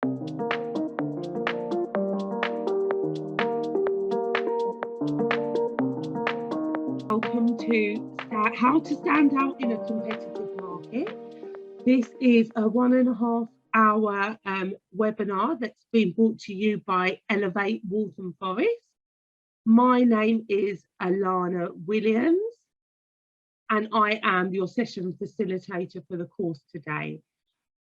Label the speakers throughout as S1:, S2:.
S1: Welcome to How to Stand Out in a Competitive Market. This is a 1.5 hour webinar that's been brought to you by Elevate Waltham Forest. My name is Alana Williams, and I am your session facilitator for the course today.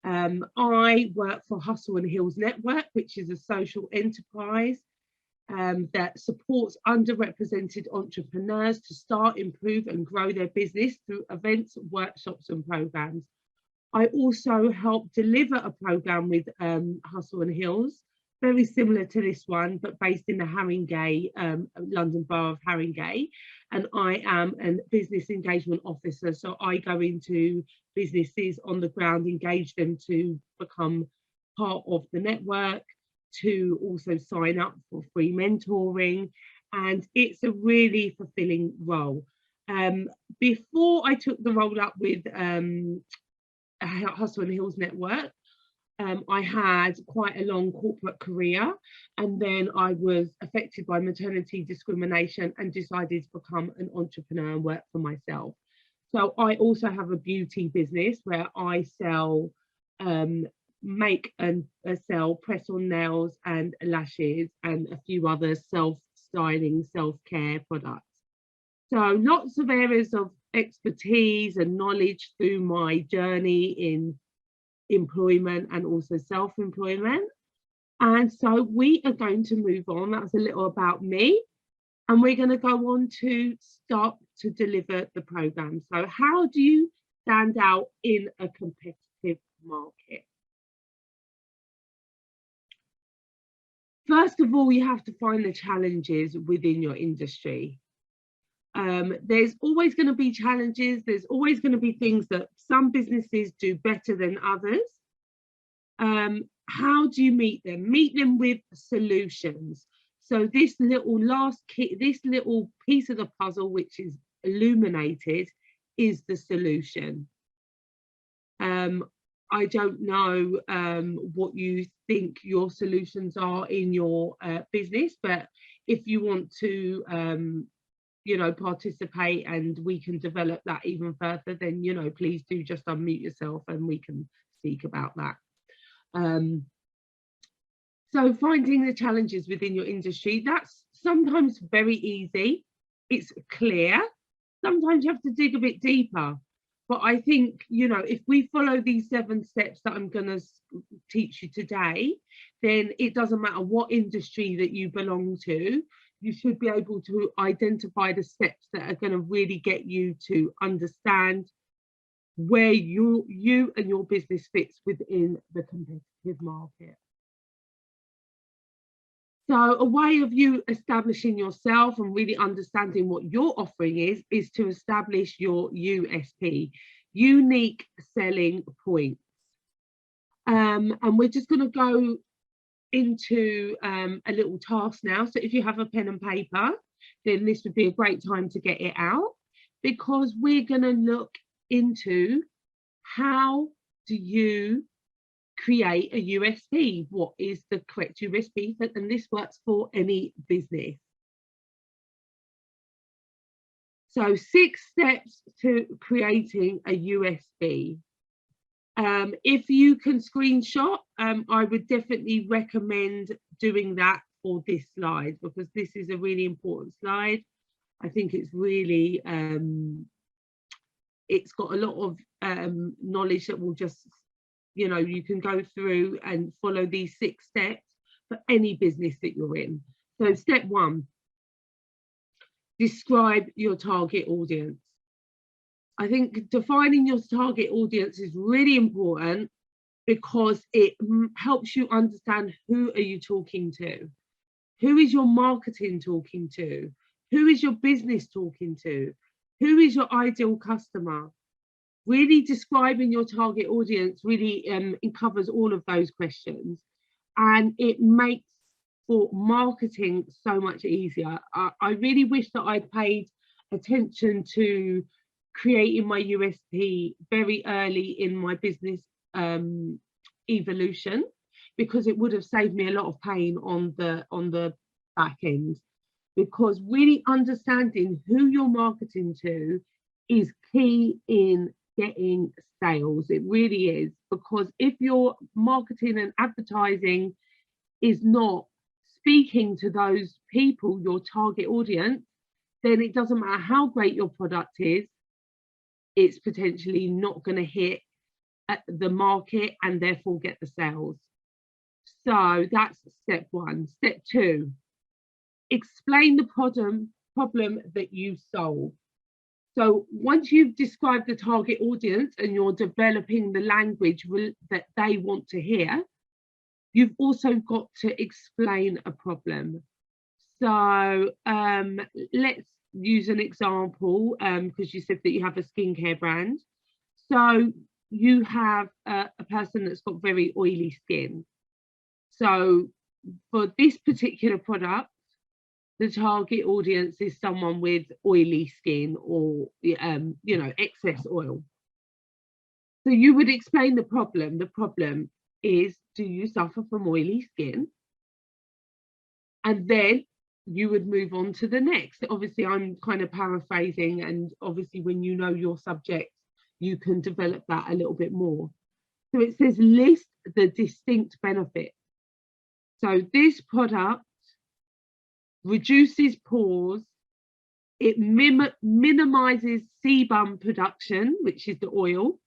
S1: I work for Hustle and Hills Network, which is a social enterprise that supports underrepresented entrepreneurs to start, improve and grow their business through events, workshops and programs. I also help deliver a program with Hustle and Hills, very similar to this one, but based in the Haringey, London Borough of Haringey. And I am a business engagement officer. So I go into businesses on the ground, engage them to become part of the network, to also sign up for free mentoring, and it's a really fulfilling role. Before I took the role up with Hustle and Hills Network, I had quite a long corporate career, and then I was affected by maternity discrimination and decided to become an entrepreneur and work for myself. So I also have a beauty business where I sell make and sell press-on nails and lashes and a few other self-styling, self-care products. So lots of areas of expertise and knowledge through my journey in employment and also self-employment. And so we are going to move on. That's a little about me. And we're going to go on to start to deliver the program. So how do you stand out in a competitive market? First of all, you have to find the challenges within your industry. There's always going to be challenges. There's always going to be things that some businesses do better than others. How do you meet them? Meet them with solutions. So this little this little piece of the puzzle, which is illuminated, is the solution. I don't know what you think your solutions are in your business, but if you want to, you know, participate and we can develop that even further, then, you know, please do just unmute yourself and we can speak about that. So finding the challenges within your industry, that's sometimes very easy. It's clear. Sometimes you have to dig a bit deeper. But I think, you know, if we follow these 7 steps that I'm going to teach you today, then it doesn't matter what industry that you belong to, you should be able to identify the steps that are going to really get you to understand where you and your business fits within the competitive market. So a way of you establishing yourself and really understanding what your offering is to establish your USP, unique selling points. And we're just going to go into a little task now. So if you have a pen and paper, then this would be a great time to get it out, because we're going to look into how do you create a USP. What is the correct USP? And this works for any business. So 6 steps to creating a USP. If you can screenshot, I would definitely recommend doing that for this slide, because this is a really important slide. I think it's really, it's got a lot of knowledge that will just, you know, you can go through and follow these 6 steps for any business that you're in. So step 1, describe your target audience. I think defining your target audience is really important, because it helps you understand who are you talking to, who is your marketing talking to, who is your business talking to, who is your ideal customer. Really describing your target audience really covers all of those questions, and it makes for marketing so much easier. I really wish that I'd paid attention to creating my USP very early in my business evolution, because it would have saved me a lot of pain on the back end. Because really understanding who you're marketing to is key in getting sales. It really is, because if your marketing and advertising is not speaking to those people, your target audience, then it doesn't matter how great your product is, it's potentially not going to hit at the market and therefore get the sales. So that's step one. Step two, explain the problem that you solve. So once you've described the target audience and you're developing the language that they want to hear, you've also got to explain a problem. So let's use an example, because you said that you have a skincare brand. So you have a person that's got very oily skin. So for this particular product, the target audience is someone with oily skin or, excess oil. So you would explain the problem. The problem is, do you suffer from oily skin? And then you would move on to the next. Obviously, I'm kind of paraphrasing, and obviously when you know your subject, you can develop that a little bit more. So it says list the distinct benefits. So this product reduces pores, it minimizes sebum production, which is the oil,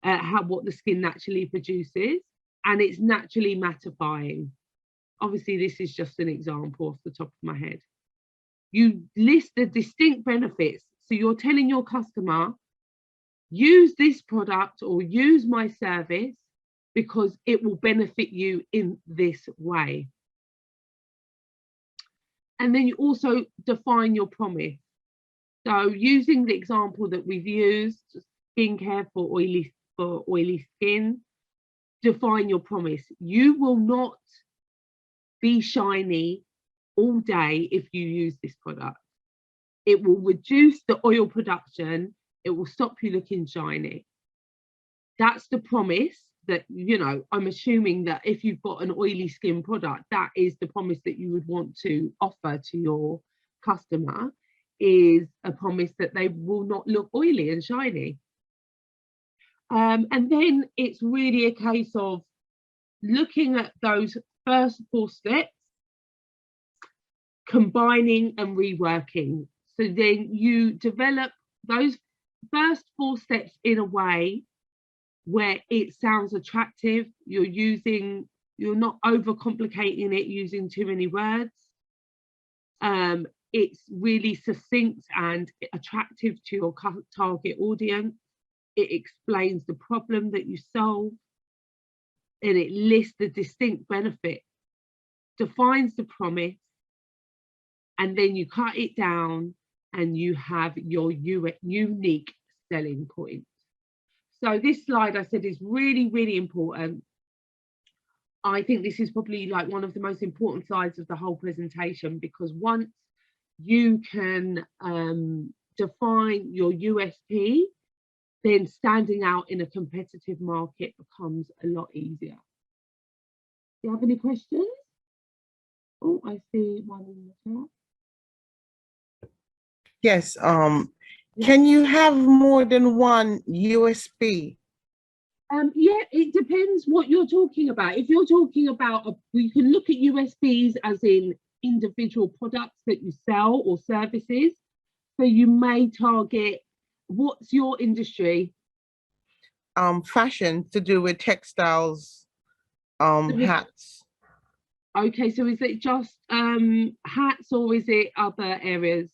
S1: what the skin naturally produces, and it's naturally mattifying. Obviously, this is just an example off the top of my head. You list the distinct benefits. So you're telling your customer, use this product or use my service because it will benefit you in this way. And then you also define your promise. So using the example that we've used, skincare for oily skin, define your promise. You will not be shiny all day if you use this product. It will reduce the oil production. It will stop you looking shiny. That's the promise that, I'm assuming that if you've got an oily skin product, that is the promise that you would want to offer to your customer, is a promise that they will not look oily and shiny. And then it's really a case of looking at those first 4 steps, combining and reworking. So then you develop those first 4 steps in a way where it sounds attractive. You're not overcomplicating it using too many words. It's really succinct and attractive to your target audience. It explains the problem that you solve, and it lists the distinct benefits, defines the promise, and then you cut it down and you have your unique selling point. So this slide, I said, is really, really important. I think this is probably like one of the most important slides of the whole presentation, because once you can define your USP, then standing out in a competitive market becomes a lot easier. Do you have any questions? Oh, I see one in the chat.
S2: Yes. Can you have more than one USP?
S1: Yeah, it depends what you're talking about. If you're talking about, you can look at USPs as in individual products that you sell or services. So you may target, what's your industry?
S2: Fashion, to do with textiles, hats.
S1: Okay, so is it just hats, or is it other areas?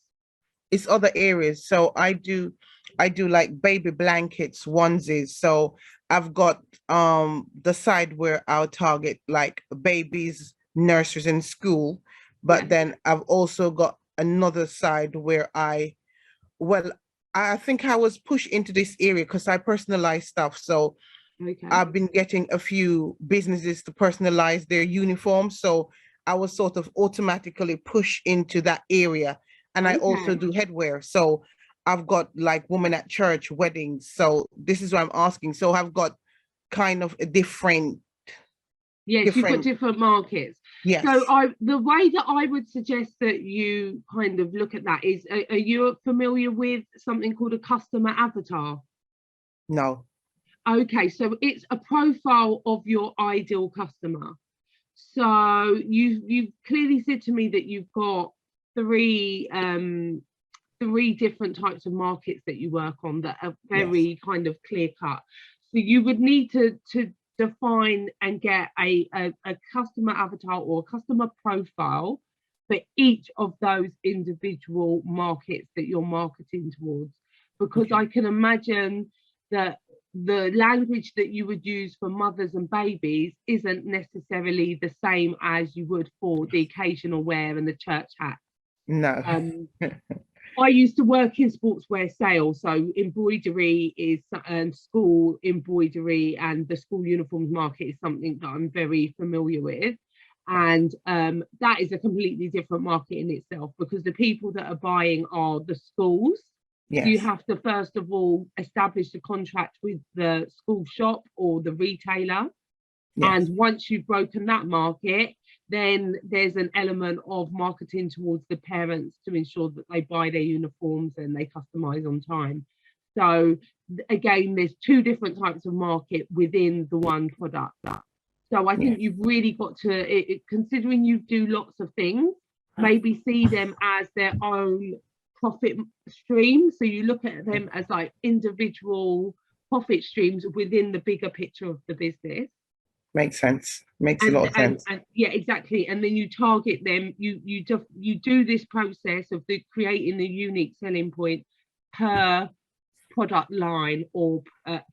S2: It's other areas. So I do like baby blankets, onesies. So I've got the side where I'll target like babies, nurseries in school, but then I've also got another side where I think I was pushed into this area because I personalize stuff. So I've been getting a few businesses to personalize their uniforms. So I was sort of automatically pushed into that area. And I also do headwear. So I've got like women at church, weddings. So this is what I'm asking. So I've got kind of a different
S1: Yes, you've got different markets.
S2: Yes.
S1: So the way that I would suggest that you kind of look at that is, are you familiar with something called a customer avatar?
S2: No.
S1: Okay, so it's a profile of your ideal customer. So you've clearly said to me that you've got three different types of markets that you work on that are very kind of clear cut. So you would need to define and get a customer avatar or a customer profile for each of those individual markets that you're marketing towards, because I can imagine that the language that you would use for mothers and babies isn't necessarily the same as you would for the occasional wear and the church hat.
S2: No.
S1: I used to work in sportswear sales, so embroidery is school embroidery, and the school uniforms market is something that I'm very familiar with. And that is a completely different market in itself, because the people that are buying are the schools. Yes. You have to first of all establish the contract with the school shop or the retailer. Yes. And once you've broken that market, then there's an element of marketing towards the parents to ensure that they buy their uniforms and they customize on time. So again, there's two different types of market within the one product. So I think you've really got to, considering you do lots of things, maybe see them as their own profit stream. So you look at them as like individual profit streams within the bigger picture of the business.
S2: Makes sense. Makes a lot of sense.
S1: And yeah, exactly. And then you target them. You do this process of creating the unique selling point per product line, or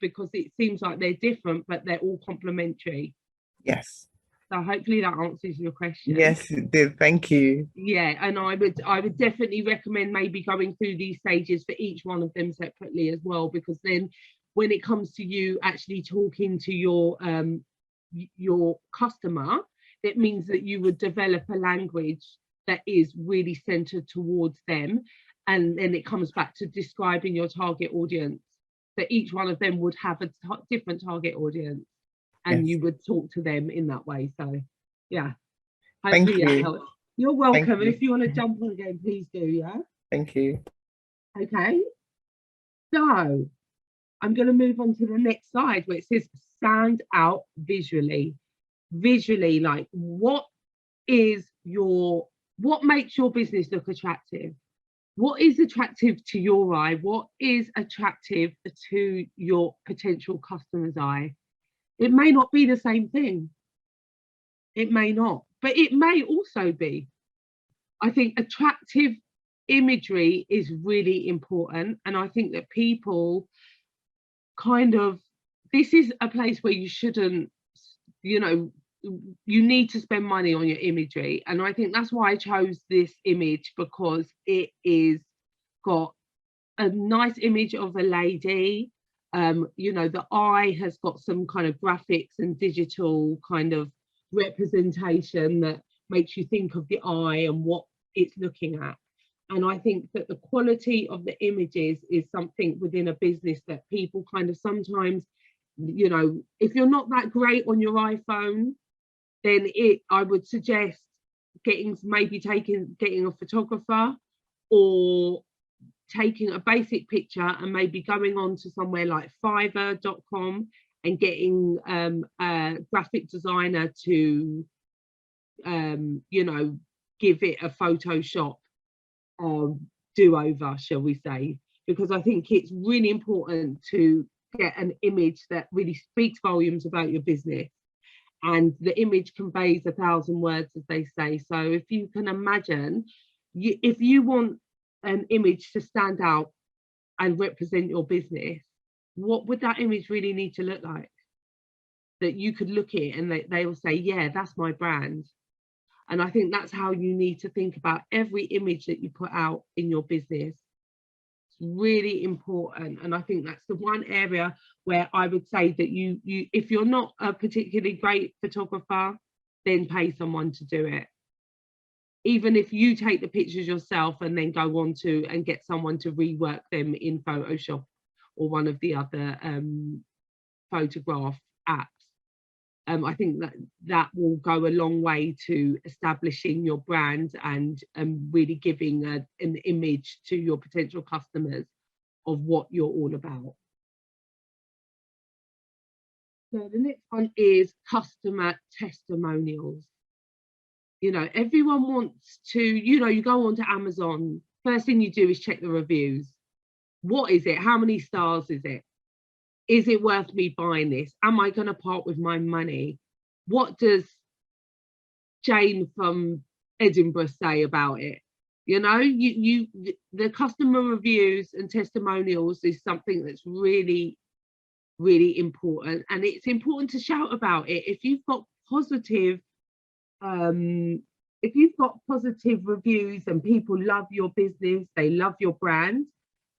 S1: because it seems like they're different, but they're all complementary.
S2: Yes.
S1: So hopefully that answers your question.
S2: Yes, it did. Thank you.
S1: Yeah, and I would definitely recommend maybe going through these stages for each one of them separately as well, because then when it comes to you actually talking to your customer, it means that you would develop a language that is really centered towards them, and then it comes back to describing your target audience. So each one of them would have a different target audience, and you would talk to them in that way. So yeah,
S2: thank you.
S1: You're welcome. And if you want to jump on again, please do. Yeah,
S2: thank you.
S1: Okay, so I'm going to move on to the next slide, where it says stand out visually. Visually, like what makes your business look attractive? What is attractive to your eye? What is attractive to your potential customer's eye? It may not be the same thing. It may not, but it may also be. I think attractive imagery is really important. And I think that people this is a place where you shouldn't, you need to spend money on your imagery. And I think that's why I chose this image, because it is got a nice image of a lady. The eye has got some kind of graphics and digital kind of representation that makes you think of the eye and what it's looking at. And I think that the quality of the images is something within a business that people kind of sometimes, if you're not that great on your iPhone, then I would suggest getting a photographer, or taking a basic picture and maybe going on to somewhere like fiverr.com and getting a graphic designer to give it a Photoshop do-over, shall we say, because I think it's really important to get an image that really speaks volumes about your business, and the image conveys 1,000 words, as they say. So if you can imagine, if you want an image to stand out and represent your business, what would that image really need to look like? That you could look at it and they will say, yeah, that's my brand. And I think that's how you need to think about every image that you put out in your business. It's really important. And I think that's the one area where I would say that you if you're not a particularly great photographer, then pay someone to do it. Even if you take the pictures yourself and then go on to and get someone to rework them in Photoshop or one of the other photograph apps. I think that will go a long way to establishing your brand and really giving an image to your potential customers of what you're all about. So the next one is customer testimonials. You know, everyone wants to, you know, you go onto Amazon, first thing you do is check the reviews. What is it? How many stars is it? Is it worth me buying this? Am I going to part with my money? What does Jane from Edinburgh say about it? You know, the customer reviews and testimonials is something that's really, really important, and it's important to shout about it. If you've got positive reviews and people love your business, they love your brand,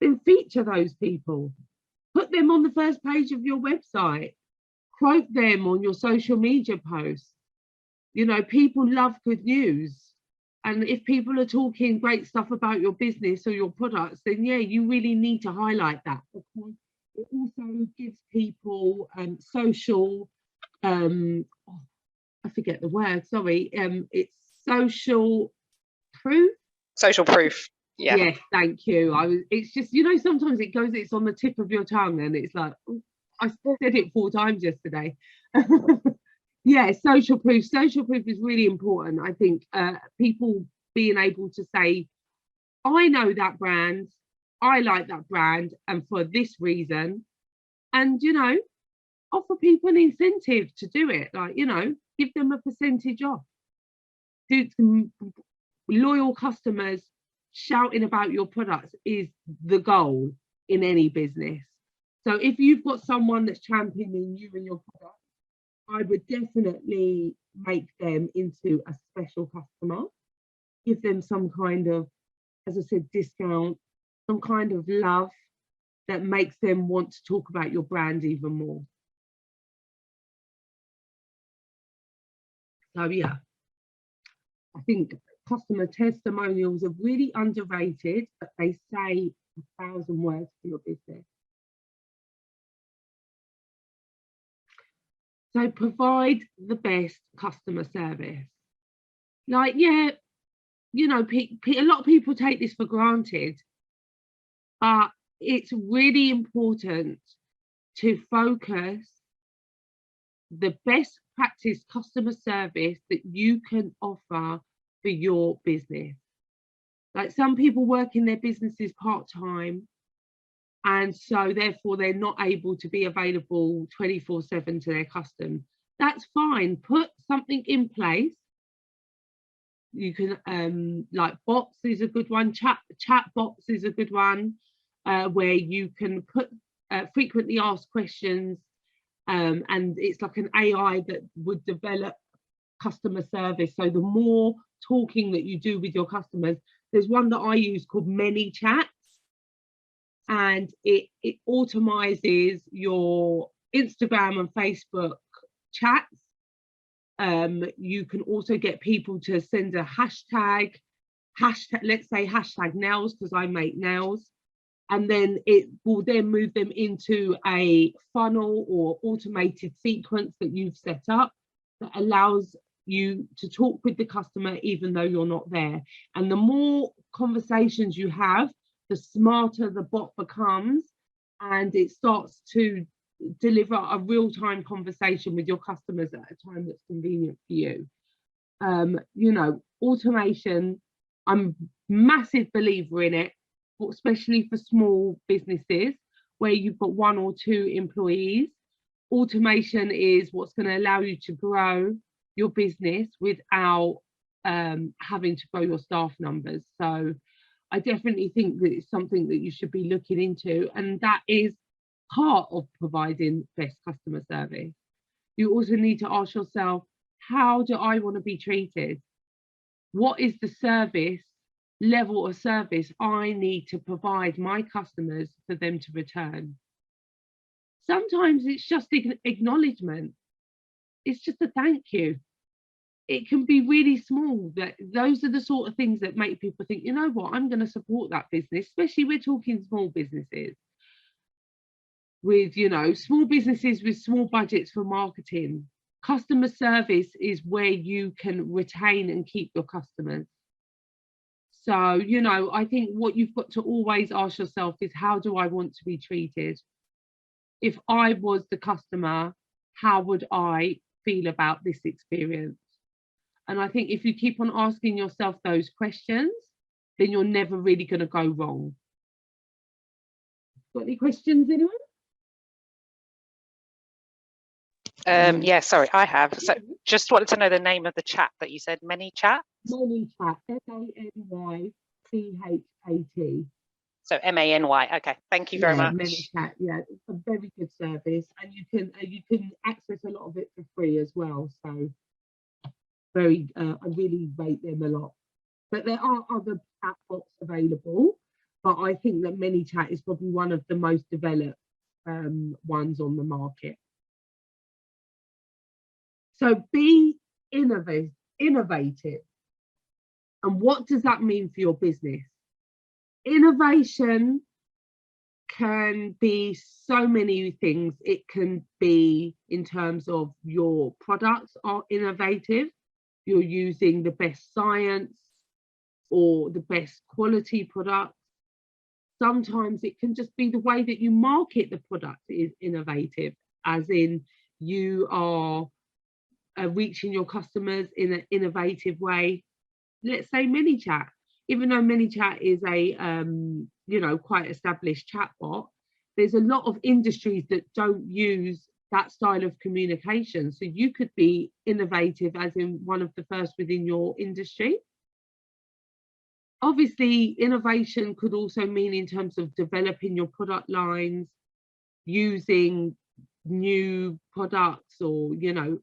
S1: then feature those people. Put them on the first page of your website. Quote them on your social media posts. You know, people love good news. And if people are talking great stuff about your business or your products, then yeah, you really need to highlight that, because it also gives people social, I forget the word, sorry, it's social proof.
S3: Social proof. Yeah.
S1: Yes, thank you. It's just, you know, sometimes it's on the tip of your tongue and it's like, oh, I said it 4 times yesterday. Yeah, social proof. Social proof is really important. I think people being able to say, I know that brand, I like that brand, and for this reason, and, you know, offer people an incentive to do it. Like, you know, give them a percentage off. Loyal customers shouting about your products is the goal in any business. So if you've got someone that's championing you and your product, I would definitely make them into a special customer. Give them some kind of, as I said, discount, some kind of love that makes them want to talk about your brand even more. So yeah, I think customer testimonials are really underrated, but they say 1,000 words for your business. So provide the best customer service. Like, yeah, you know, a lot of people take this for granted, but it's really important to focus the best practice customer service that you can offer for your business. Like, some people work in their businesses part-time, and so therefore they're not able to be available 24/7 to their customers. That's fine. Put something in place. You can like bots is a good one. Chat bots is a good one, where you can put frequently asked questions, and it's like an AI that would develop customer service. So the more talking that you do with your customers, there's one that I use called Many Chats, and it automizes your Instagram and Facebook chats. You can also get people to send a hashtag, let's say hashtag nails, because I make nails, and then it will then move them into a funnel or automated sequence that you've set up that allows you to talk with the customer even though you're not there. And the more conversations you have, the smarter the bot becomes, and it starts to deliver a real-time conversation with your customers at a time that's convenient for you. You know, automation, I'm a massive believer in it, especially for small businesses where you've got 1 or 2 employees. Automation is what's going to allow you to grow your business without having to grow your staff numbers. So I definitely think that it's something that you should be looking into, and that is part of providing best customer service. You also need to ask yourself, how do I want to be treated? What is the service level of service I need to provide my customers for them to return? Sometimes it's just acknowledgement. It's just a thank you. It can be really small. That those are the sort of things that make people think, you know what, I'm going to support that business. Especially we're talking small businesses with, you know, small businesses with small budgets for marketing. Customer service is where you can retain and keep your customers. So, you know, I think what you've got to always ask yourself is, how do I want to be treated? If I was the customer, how would I feel about this experience? And I think if you keep on asking yourself those questions, then you're never really going to go wrong. Got any questions, anyone?
S3: Yeah, sorry, I have. So just wanted to know the name of the chat that you said, ManyChat?
S1: ManyChat, ManyChat.
S3: So MANY. Okay, thank you very much.
S1: ManyChat, yeah, it's a very good service, and you can access a lot of it for free as well. So I really rate them a lot. But there are other chatbots available, but I think that ManyChat is probably one of the most developed ones on the market. So be innovative. And what does that mean for your business? Innovation can be so many things. It can be in terms of your products are innovative. You're using the best science or the best quality products. Sometimes it can just be the way that you market the product is innovative, as in you are reaching your customers in an innovative way. Let's say ManyChat, even though ManyChat is a you know, quite established chatbot, there's a lot of industries that don't use that style of communication. So you could be innovative, as in one of the first within your industry. Obviously, innovation could also mean in terms of developing your product lines, using new products, or, you know,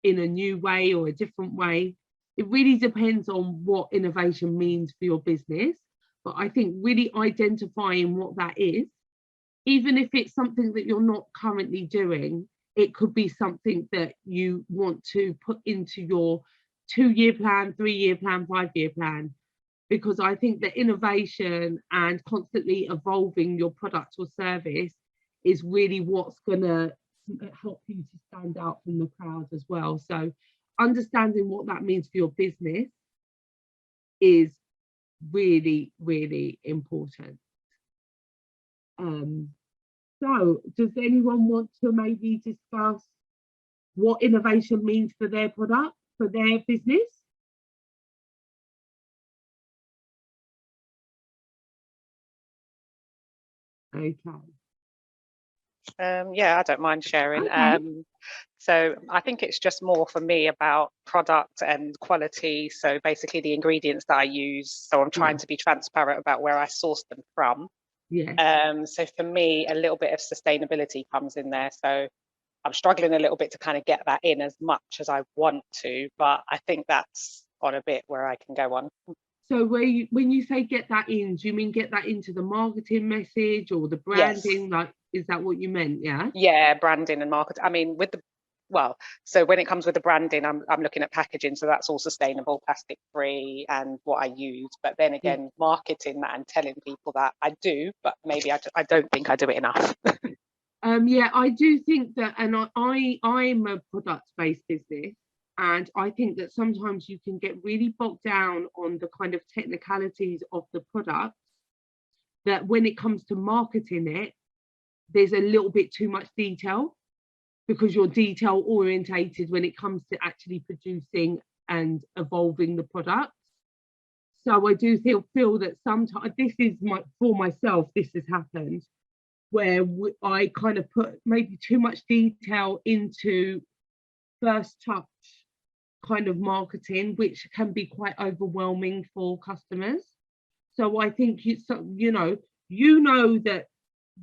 S1: in a new way or a different way. It really depends on what innovation means for your business. But I think really identifying what that is, even if it's something that you're not currently doing, it could be something that you want to put into your 2-year plan, 3-year plan, 5-year plan. Because I think that innovation and constantly evolving your product or service is really what's going to help you to stand out from the crowd as well. So understanding what that means for your business is really, really important. So does anyone want to maybe discuss what innovation means for their product, for their business? Okay.
S3: Yeah, I don't mind sharing.
S1: Okay.
S3: So I think it's just more for me about product and quality. So basically the ingredients that I use. So I'm trying to be transparent about where I source them from.
S1: Yeah.
S3: So for me, a little bit of sustainability comes in there. So I'm struggling a little bit to kind of get that in as much as I want to, but I think that's on a bit where I can go on.
S1: So when you say get that in, do you mean get that into the marketing message or the branding?
S3: Yes.
S1: Like, is that what you meant? Yeah.
S3: Yeah, branding and marketing. I mean, with the, well, so when it comes with the branding, I'm looking at packaging, so that's all sustainable, plastic free, and what I use. But then again, marketing that and telling people that I do, but maybe I don't think I do it enough.
S1: Yeah, I do think that, and I'm a product-based business, and I think that sometimes you can get really bogged down on the kind of technicalities of the product, that when it comes to marketing it, there's a little bit too much detail, because you're detail orientated when it comes to actually producing and evolving the product. So I do feel that sometimes, this is for myself, this has happened, where I kind of put maybe too much detail into first touch kind of marketing, which can be quite overwhelming for customers. So I think you know that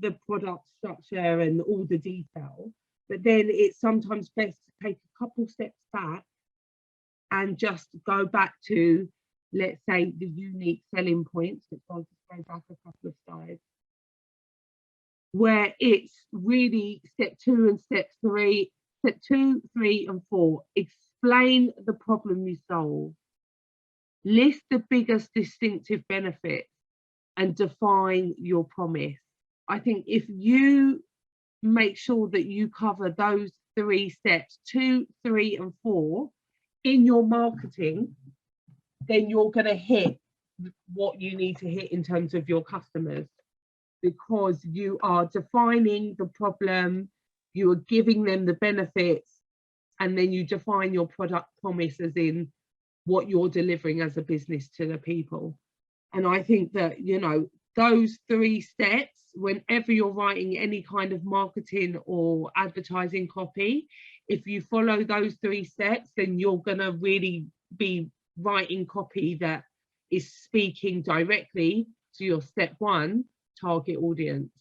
S1: the product structure and all the detail, but then it's sometimes best to take a couple steps back and just go back to, let's say, the unique selling points, which I'll just go back a couple of slides, where it's really step 2 and step 3, step 2, 3 and 4, explain the problem you solve, list the biggest distinctive benefits, and define your promise. I think if you make sure that you cover those three steps, 2, 3, and 4 in your marketing, then you're going to hit what you need to hit in terms of your customers, because you are defining the problem, you are giving them the benefits, and then you define your product promise as in what you're delivering as a business to the people. And I think that, you know, those 3 steps, whenever you're writing any kind of marketing or advertising copy, if you follow those 3 steps, then you're going to really be writing copy that is speaking directly to your step 1 target audience.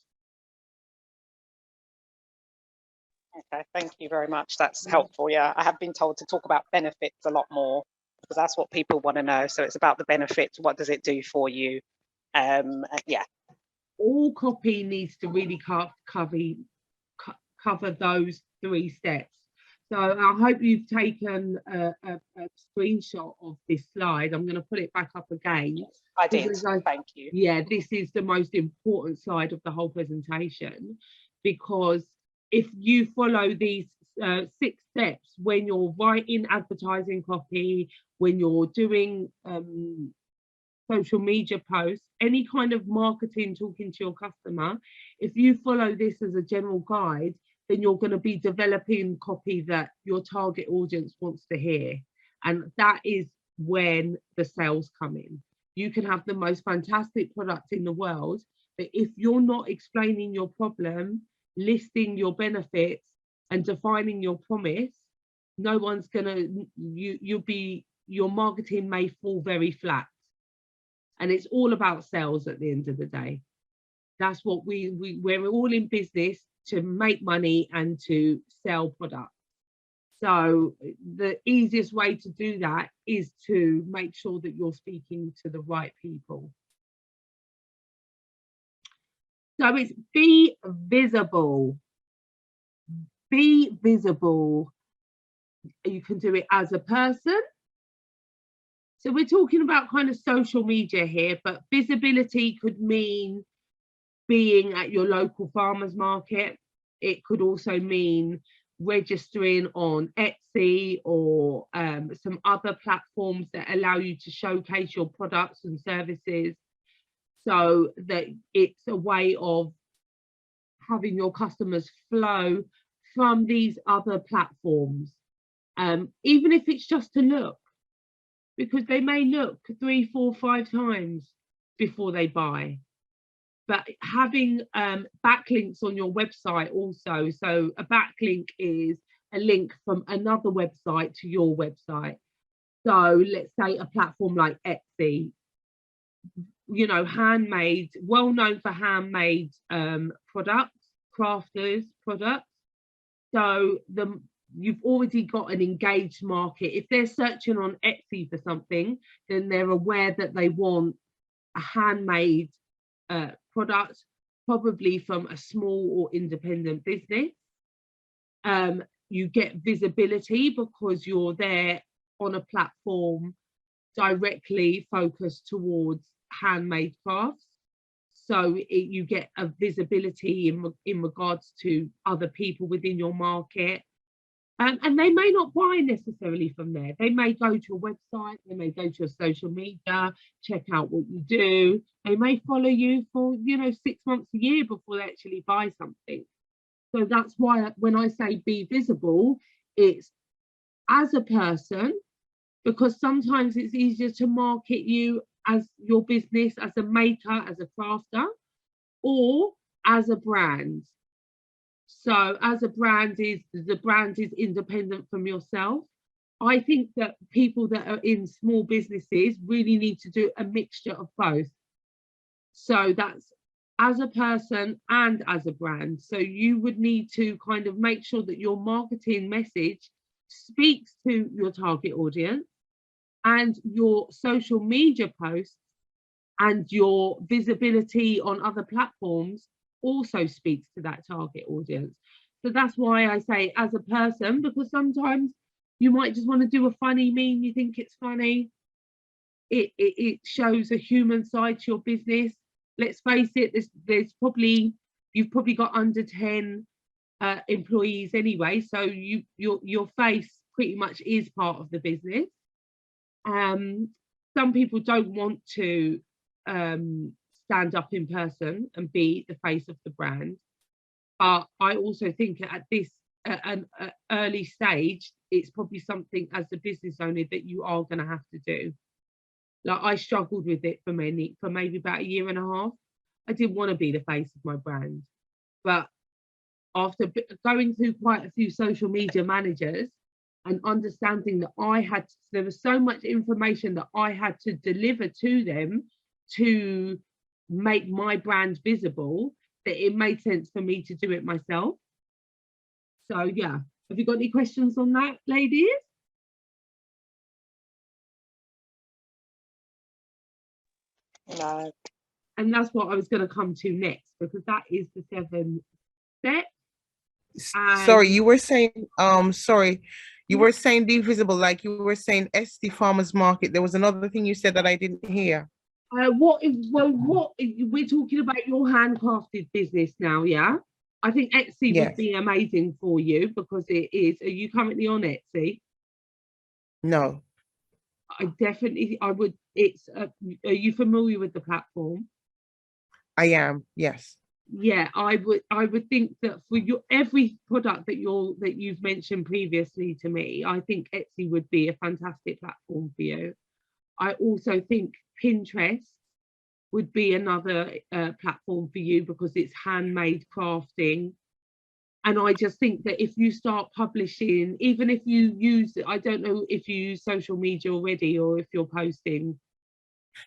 S3: Okay, thank you very much. That's helpful. Yeah, I have been told to talk about benefits a lot more, because that's what people want to know. So it's about the benefits. What does it do for you? Yeah. All
S1: copy needs to really cover those 3 steps. So I hope you've taken a screenshot of this slide. I'm going to put it back up again.
S3: Yes, I did. Thank you.
S1: Yeah, this is the most important slide of the whole presentation, because if you follow these 6 steps when you're writing advertising copy, when you're doing social media posts, any kind of marketing, talking to your customer, if you follow this as a general guide, then you're going to be developing copy that your target audience wants to hear. And that is when the sales come in. You can have the most fantastic product in the world, but if you're not explaining your problem, listing your benefits, and defining your promise, no one's gonna, your marketing may fall very flat. And it's all about sales at the end of the day. That's what we're all in business to make money and to sell products. So the easiest way to do that is to make sure that you're speaking to the right people. So it's be visible. Be visible. You can do it as a person. So we're talking about kind of social media here, but visibility could mean being at your local farmers market. It could also mean registering on Etsy or some other platforms that allow you to showcase your products and services, so that it's a way of having your customers flow from these other platforms, even if it's just to look, because they may look 3, 4, 5 times before they buy. But having backlinks on your website also. So a backlink is a link from another website to your website. So let's say a platform like Etsy, you know, handmade, well known for handmade products, crafters products. So you've already got an engaged market. If they're searching on Etsy for something, then they're aware that they want a handmade product, probably from a small or independent business. You get visibility because you're there on a platform directly focused towards handmade crafts. So you get a visibility in regards to other people within your market. And they may not buy necessarily from there. They may go to a website, they may go to your social media, check out what you do. They may follow you for, you know, 6 months, a year before they actually buy something. So that's why when I say be visible, it's as a person, because sometimes it's easier to market you as your business, as a maker, as a crafter, or as a brand. So as a brand, the brand is independent from yourself. I think that people that are in small businesses really need to do a mixture of both. So that's as a person and as a brand. So you would need to kind of make sure that your marketing message speaks to your target audience, and your social media posts and your visibility on other platforms also speaks to that target audience. So that's why I say as a person, because sometimes you might just want to do a funny meme, you think it's funny. It shows a human side to your business. Let's face it, you've probably got under 10 employees anyway, so your face pretty much is part of the business. Some people don't want to stand up in person and be the face of the brand, but I also think at this an early stage, it's probably something as a business owner that you are going to have to do. Like, I struggled with it for maybe about a year and a half. I didn't want to be the face of my brand, but after going through quite a few social media managers and understanding that there was so much information that I had to deliver to them to make my brand visible, that it made sense for me to do it myself. So yeah, have you got any questions on that, ladies?
S3: No.
S1: And that's what I was going to come to next, because that is the 7 steps.
S2: Sorry, you were saying, you were saying be visible, like you were saying SD Farmers Market. There was another thing you said that I didn't hear.
S1: We're talking about your handcrafted business now, yeah? I think Etsy would be amazing for you, because it is. Are you currently on Etsy?
S2: No.
S1: I would. Are you familiar with the platform?
S2: I am, yes.
S1: Yeah, I would think that for every product that you've mentioned previously to me, I think Etsy would be a fantastic platform for you. I also think Pinterest would be another platform for you, because it's handmade crafting. And I just think that if you start publishing, even if you use, I don't know if you use social media already, or if you're posting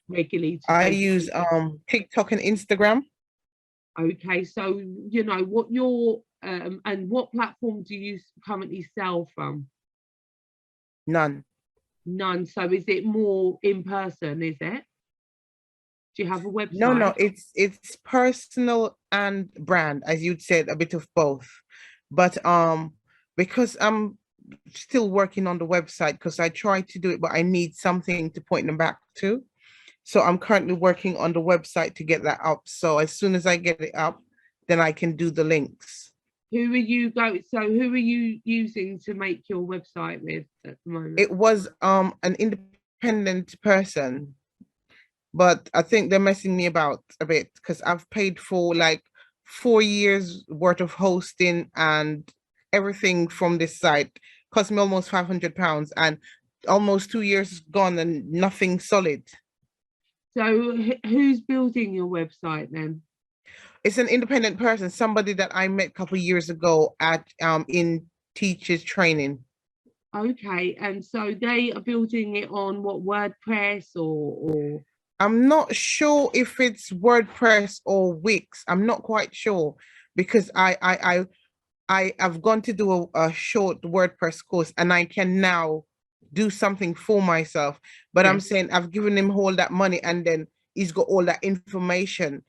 S1: regularly.
S2: I use TikTok and Instagram.
S1: Okay, so you know what your and what platform do you currently sell from?
S2: None.
S1: None. So is it more in person, is it? Do you have a website?
S2: No, it's personal and brand, as you'd said, a bit of both. But because I'm still working on the website, because I tried to do it, but I need something to point them back to. So I'm currently working on the website to get that up. So as soon as I get it up, then I can do the links.
S1: Who are you using to make your website with at the moment?
S2: It was an independent person, but I think they're messing me about a bit, because I've paid for like 4 years worth of hosting and everything from this site. Cost me almost £500, and almost 2 years gone and nothing solid.
S1: So who's building your website then?
S2: It's an independent person, somebody that I met a couple of years ago at in teachers training.
S1: Okay, and so they are building it on what, WordPress or?
S2: I'm not sure if it's WordPress or Wix. I'm not quite sure, because I have gone to do a short WordPress course, and I can now do something for myself. But yes. I'm saying I've given him all that money, and then he's got all that information.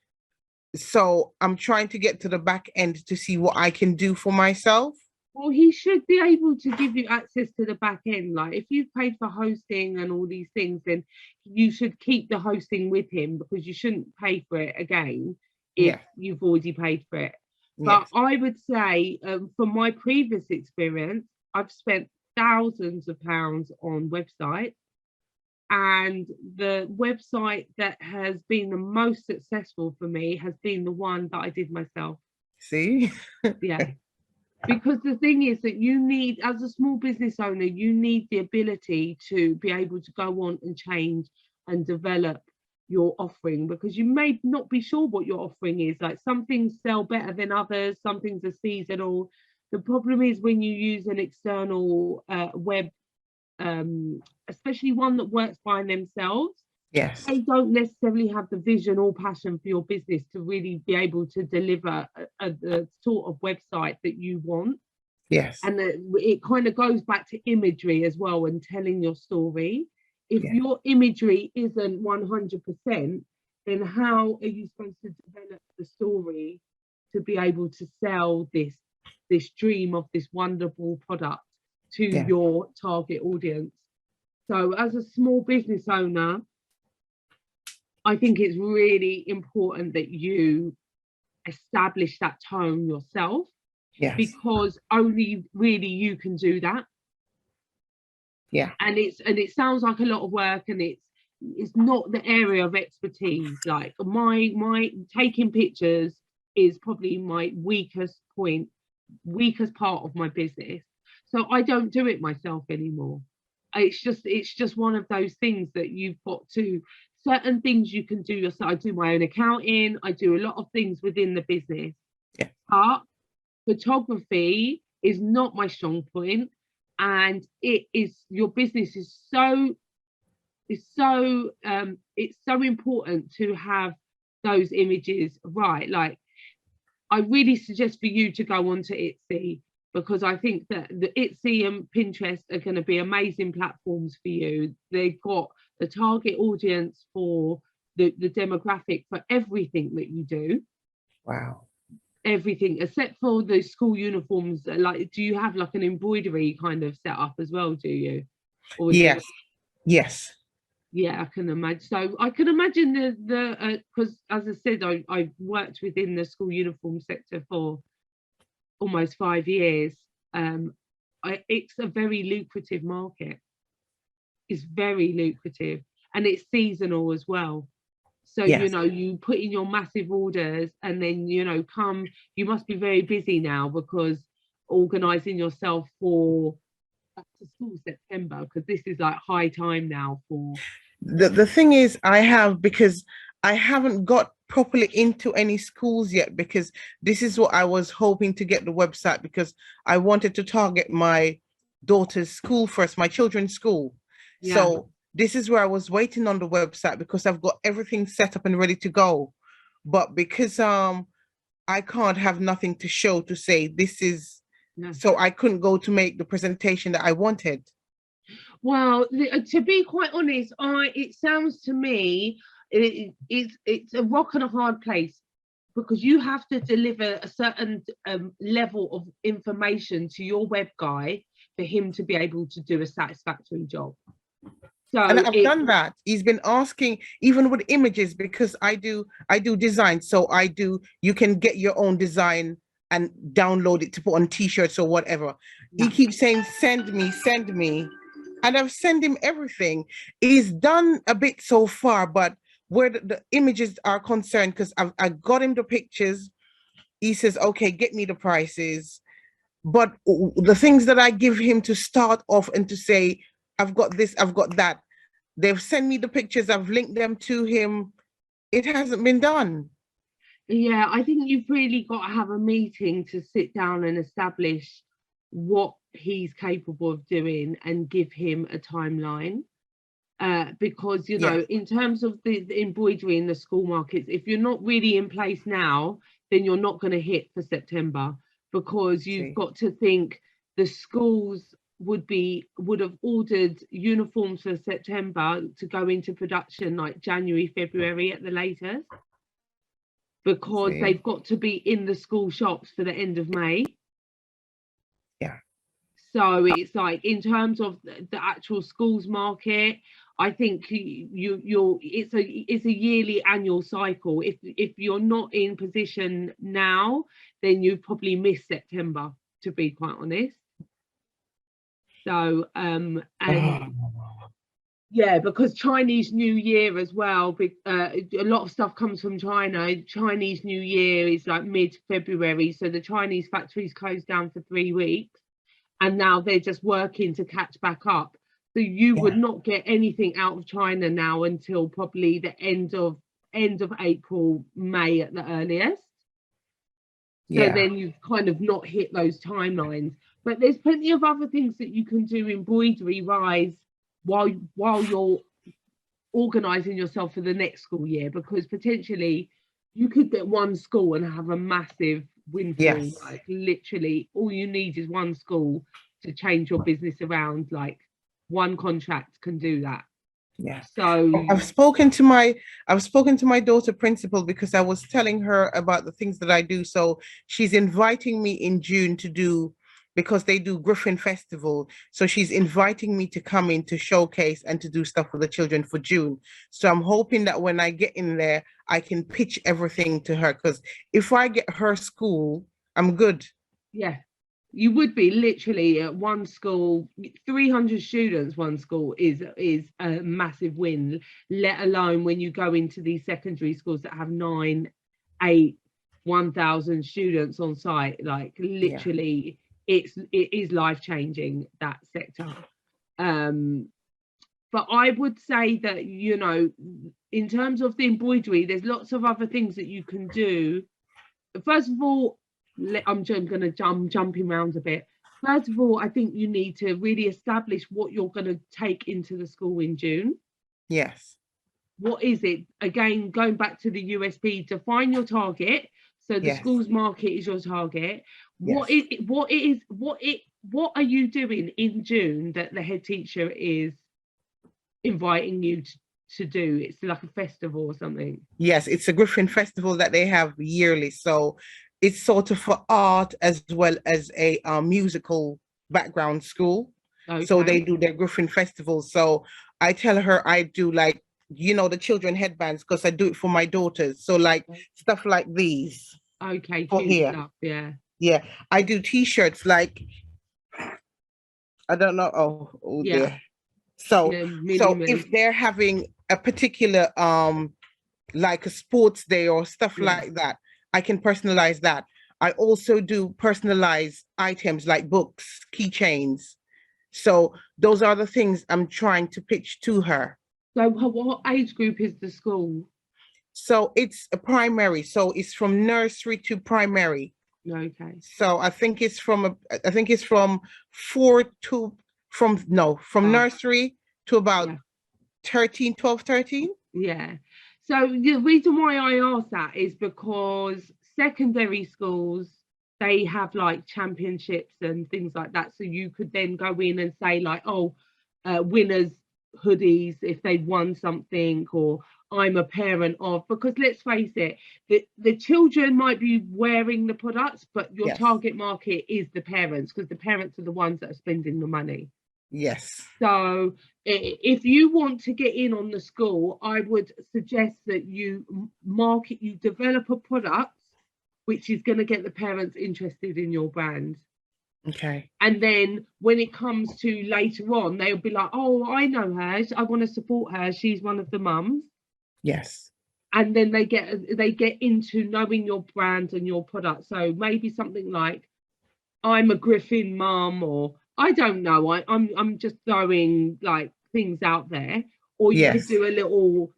S2: So I'm trying to get to the back end to see what I can do for myself.
S1: Well, he should be able to give you access to the back end. Like, if you've paid for hosting and all these things, then you should keep the hosting with him, because you shouldn't pay for it again if you've already paid for it. But I would say, from my previous experience, I've spent thousands of pounds on websites, and the website that has been the most successful for me has been the one that I did myself.
S2: See?
S1: Yeah. Because the thing is that you need, as a small business owner, you need the ability to be able to go on and change and develop your offering, because you may not be sure what your offering is. Like, some things sell better than others, some things are seasonal. The problem is when you use an external web, especially one that works by themselves, they don't necessarily have the vision or passion for your business to really be able to deliver the sort of website that you want. And it kind of goes back to imagery as well, and telling your story. If your imagery isn't 100%, then how are you supposed to develop the story to be able to sell this dream of this wonderful product to your target audience? So as a small business owner, I think it's really important that you establish that tone yourself,
S2: Yes.
S1: because only really you can do that.
S2: Yeah.
S1: And it sounds like a lot of work, and it's not the area of expertise. Like my taking pictures is probably my weakest part of my business. So I don't do it myself anymore. It's just one of those things that you've got to, certain things you can do yourself. I do my own accounting, I do a lot of things within the business.
S2: Yeah.
S1: But photography is not my strong point, and your business is so it's so important to have those images right. Like, I really suggest for you to go onto Etsy, because I think that the Etsy and Pinterest are going to be amazing platforms for you. They've got the target audience for the demographic for everything that you do.
S2: Wow.
S1: Everything except for the school uniforms. Like, do you have like an embroidery kind of setup as well, do you? Or
S2: yes. Yes.
S1: Yeah, I can imagine. So I can imagine the because as I said, I've worked within the school uniform sector for almost 5 years. It's a very lucrative market. It's very lucrative, and it's seasonal as well. So
S2: Yes.
S1: you know, you put in your massive orders, and then you must be very busy now, because organizing yourself for back to school September, because this is like high time now for.
S2: The thing is, because I haven't got properly into any schools yet, because this is what I was hoping to get the website, because I wanted to target my daughter's school first, my children's school.
S1: Yeah.
S2: So this is where I was waiting on the website, because I've got everything set up and ready to go. But because I can't have nothing to show to say this is, so I couldn't go to make the presentation that I wanted.
S1: Well, to be quite honest, it sounds to me it's a rock and a hard place, because you have to deliver a certain level of information to your web guy for him to be able to do a satisfactory job. So
S2: and I've done that. He's been asking, even with images, because I do design. So you can get your own design and download it to put on t-shirts or whatever. Yeah. He keeps saying, send me. And I've sent him everything. He's done a bit so far, but where the images are concerned, because I got him the pictures, he says, okay, get me the prices. But the things that I give him to start off and to say, I've got this, I've got that, they've sent me the pictures, I've linked them to him. It hasn't been done.
S1: Yeah, I think you've really got to have a meeting to sit down and establish what he's capable of doing and give him a timeline. Because, you know, in terms of the embroidery in the school markets, if you're not really in place now, then you're not going to hit for September, because you've got to think the schools would have ordered uniforms for September to go into production like January, February at the latest, because they've got to be in the school shops for the end of May.
S2: Yeah.
S1: So it's like, in terms of the actual schools market, I think it's a yearly annual cycle. If you're not in position now, then you probably miss September, to be quite honest. So yeah, because Chinese New Year as well, a lot of stuff comes from China. Chinese New Year is like mid-February, so the Chinese factories closed down for 3 weeks, and now they're just working to catch back up. So you would not get anything out of China now until probably the end of April, May at the earliest. So then you've kind of not hit those timelines. But there's plenty of other things that you can do embroidery-wise while you're organising yourself for the next school year, because potentially you could get one school and have a massive windfall.
S2: Yes.
S1: Like, literally all you need is one school to change your business around. Like, one contract can do that.
S2: Yeah.
S1: So
S2: I've spoken to my daughter principal, because I was telling her about the things that I do. So she's inviting me in June to do, because they do Griffin Festival. So she's inviting me to come in to showcase and to do stuff for the children for June. So I'm hoping that when I get in there, I can pitch everything to her, because if I get her school, I'm good.
S1: Yeah, you would be literally at one school, 300 students, one school is a massive win, let alone when you go into these secondary schools that have 9, 8, 1,000 students on site. Like literally, it is life-changing, that sector. But I would say that, you know, in terms of the embroidery, there's lots of other things that you can do. First of all, I'm jumping around a bit. First of all, I think you need to really establish what you're going to take into the school in June.
S2: Yes.
S1: What is it? Again, going back to the USP, define your target. So the school's market is your target. What are you doing in June that the head teacher is inviting you to do? It's like a festival or something.
S2: Yes, it's a Griffin festival that they have yearly. So it's sort of for art as well as a musical background school. Okay. So they do their Griffin festival. So I tell her I do, like, you know, the children headbands, because I do it for my daughters. So like stuff like these.
S1: Okay,
S2: for
S1: cute
S2: here.
S1: Stuff, yeah.
S2: Yeah, I do t-shirts, like, I don't know. Oh
S1: Yeah.
S2: dear. So if they're having a particular like a sports day or stuff like that, I can personalize that. I also do personalized items like books, keychains. So those are the things I'm trying to pitch to her.
S1: So what age group is the school?
S2: So it's a primary. So it's from nursery to primary.
S1: Okay.
S2: So I think it's from nursery to about 13, 12, 13.
S1: Yeah. So the reason why I ask that is because secondary schools, they have like championships and things like that. So you could then go in and say like, oh, winners hoodies if they've won something, or I'm a parent of, because let's face it, the children might be wearing the products, but your target market is the parents, because the parents are the ones that are spending the money.
S2: Yes.
S1: So if you want to get in on the school, I would suggest that you develop a product which is going to get the parents interested in your brand.
S2: Okay.
S1: And then when it comes to later on, they'll be like, oh, I know her, I want to support her, she's one of the mums.
S2: Yes.
S1: And then they get into knowing your brand and your product. So maybe something like, I'm a Griffin mum, or I don't know, I'm just throwing like things out there. Or you could do a little,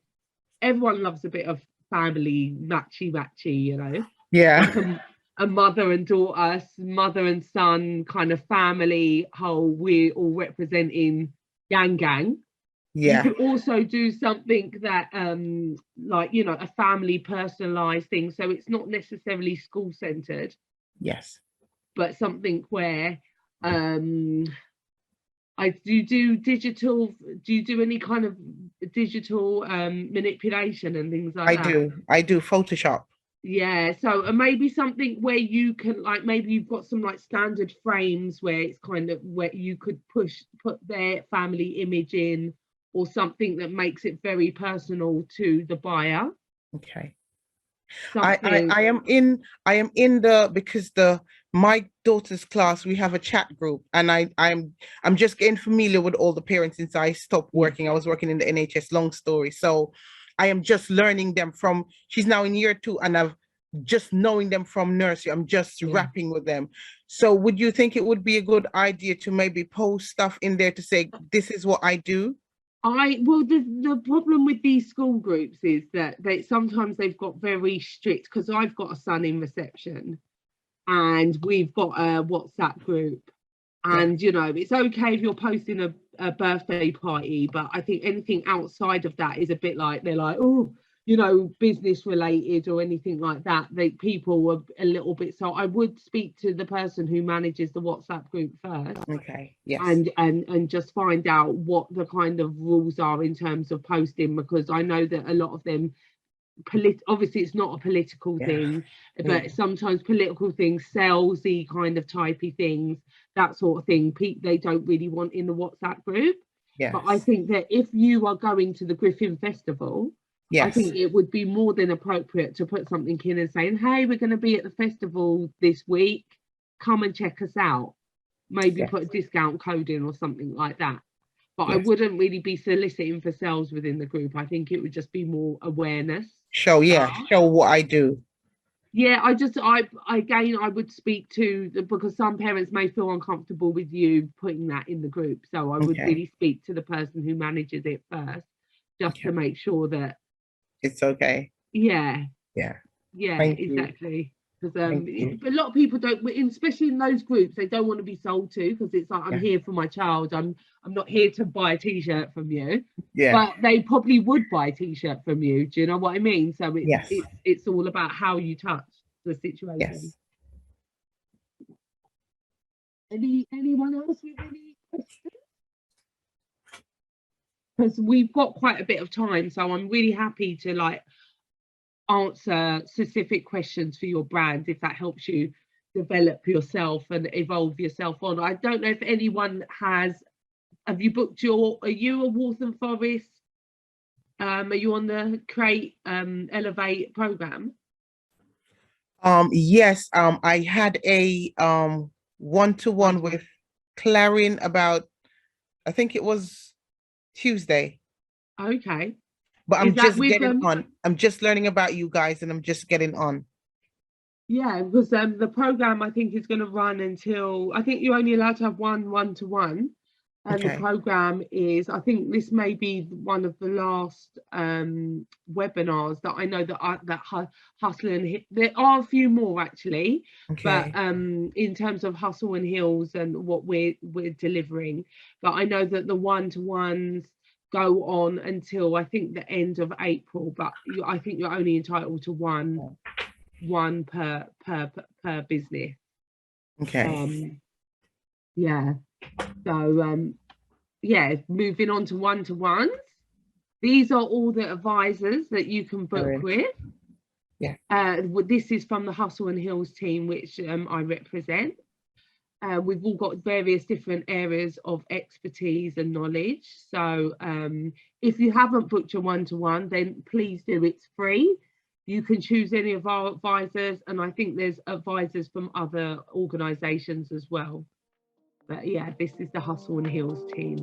S1: everyone loves a bit of family matchy, you know.
S2: Yeah.
S1: Like a mother and daughter, mother and son kind of family whole, we're all representing gang.
S2: Yeah.
S1: You could also do something that like, you know, a family personalized thing, so it's not necessarily school centered.
S2: Yes.
S1: But something where do you do any kind of digital manipulation and things like that?
S2: I do Photoshop.
S1: Yeah, so maybe something where you can, like, maybe you've got some like standard frames where it's kind of where you could put their family image in, or something that makes it very personal to the buyer.
S2: Okay. I am in because my daughter's class, we have a chat group, and I'm just getting familiar with all the parents since I stopped working. I was working in the NHS, long story. So I am just learning them from, she's now in year 2, and I've just knowing them from nursery. I'm just rapping with them. So would you think it would be a good idea to maybe post stuff in there to say, this is what I do?
S1: The problem with these school groups is that sometimes they've got very strict, because I've got a son in reception and we've got a WhatsApp group, and you know, it's okay if you're posting a birthday party, but I think anything outside of that is a bit like, they're like, oh, you know, business related or anything like that, people were a little bit, so I would speak to the person who manages the WhatsApp group first.
S2: Okay. Yes.
S1: And just find out what the kind of rules are in terms of posting, because I know that a lot of them, obviously it's not a political thing, but sometimes political things, salesy kind of typey things, that sort of thing, they don't really want in the WhatsApp group. Yes. But I think that if you are going to the Griffin Festival, I think it would be more than appropriate to put something in and saying, hey, we're going to be at the festival this week. come and check us out. Maybe
S2: Yes.
S1: put a discount code in or something like that. But I
S2: Yes.
S1: wouldn't really be soliciting for sales within the group. I think it would just be more awareness.
S2: Show what I do.
S1: Yeah, I would speak to because some parents may feel uncomfortable with you putting that in the group. So I would
S2: Okay.
S1: really speak to the person who manages it first, just to make sure that
S2: it's okay.
S1: Yeah.
S2: Thank you.
S1: Exactly. Because a lot of people don't, especially in those groups, they don't want to be sold to, because it's like, I'm here for my child. I'm not here to buy a t-shirt from you. But they probably would buy a t-shirt from you. Do you know what I mean? So it's all about how you touch the situation. Anyone else with any questions? Because we've got quite a bit of time, so I'm really happy to like answer specific questions for your brand if that helps you develop yourself and evolve yourself on. I don't know if anyone have you booked are you a Waltham Forest? Are you on the Create Elevate program?
S2: Yes, I had a one-to-one with Clarin about, I think it was Tuesday.
S1: Okay.
S2: But I'm just getting on. I'm just learning about you guys and I'm just getting on.
S1: Yeah, because the program I think is going to run until, I think you're only allowed to have one-to-one. And the program is, I think this may be one of the last webinars that I know that Hustle and Hills. There are a few more actually, but in terms of Hustle and Hills and what we're delivering, but I know that the one-to-ones go on until I think the end of April. But I think you're only entitled to one per business. Yeah. So moving on to one-to-ones. These are all the advisors that you can book with. This is from the Hustle and Hills team, which I represent. We've all got various different areas of expertise and knowledge. So if you haven't booked your one-to-one, then please do. It's free. You can choose any of our advisors, and I think there's advisors from other organisations as well. But yeah, this is the Hustle and Hills team.